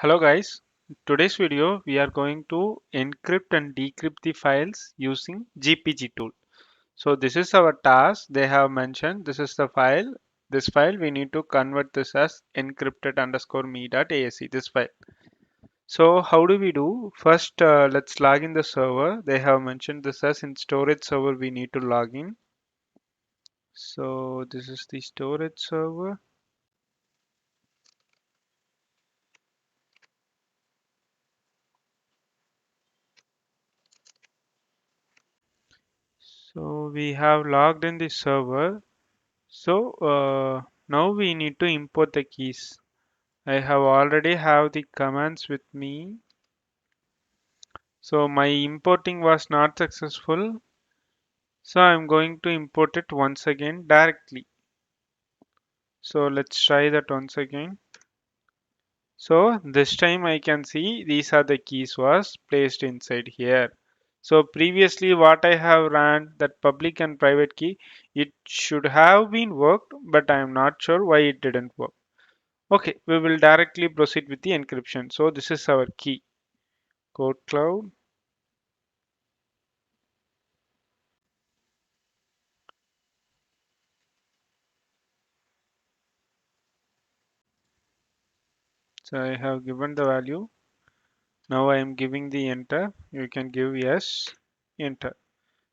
Hello guys, today's video we are going to encrypt and decrypt the files using GPG tool. So this is our task. They have mentioned this is the file. This file we need to convert this as encrypted underscore me.asc, this file. So how do we do? First let's log in the server. They have mentioned this as in storage server we need to log in. So this is the storage server. So we have logged in the server. So now we need to import the keys. I have already have the commands with me. So my importing was not successful. So I'm going to import it once again directly. So let's try that once again. So this time I can see these are the keys was placed inside here. So previously what I have ran that public and private key, it should have been worked, but I am not sure why it didn't work. Okay, we will directly proceed with the encryption. So this is our key, KodeKloud. So I have given the value. Now I am giving the enter. You can give yes, enter.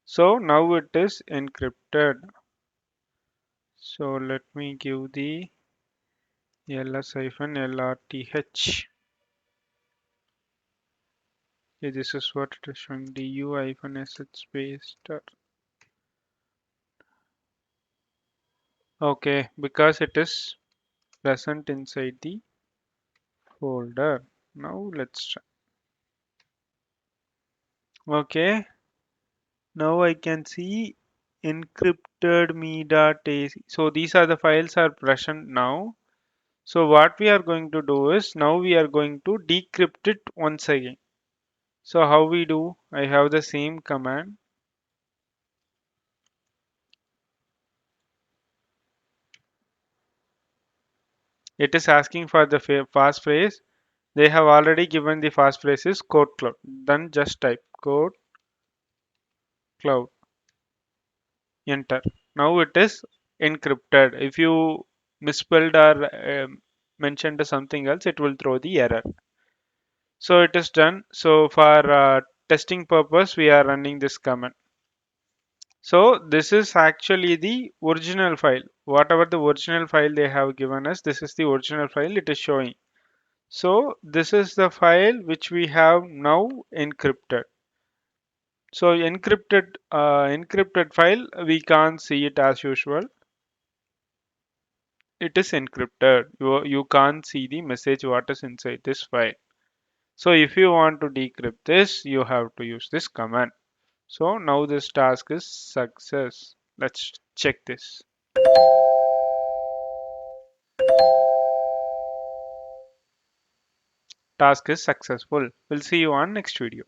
So now it is encrypted. So let me give the ls-lrth. Okay, this is what it is showing, du-sh space star. Okay, because it is present inside the folder. Now let's try. Okay, now I can see encrypted me.ac. So these are the files are present now. So what we are going to do is now we are going to decrypt it once again. So how we do? I have the same command. It is asking for the passphrase. They have already given the passphrase is KodeKloud. Then just type KodeKloud, enter. Now it is encrypted. If you misspelled or mentioned something else, it will throw the error. So it is done. So for testing purpose, we are running this command. So this is actually the original file. Whatever the original file they have given us, this is the original file it is showing. So this is the file which we have now encrypted. So encrypted file, we can't see it as usual. It is encrypted. You can't see the message what is inside this file. So if you want to decrypt this, you have to use this command. So now this task is success. Let's check this. Task is successful. We'll see you on next video.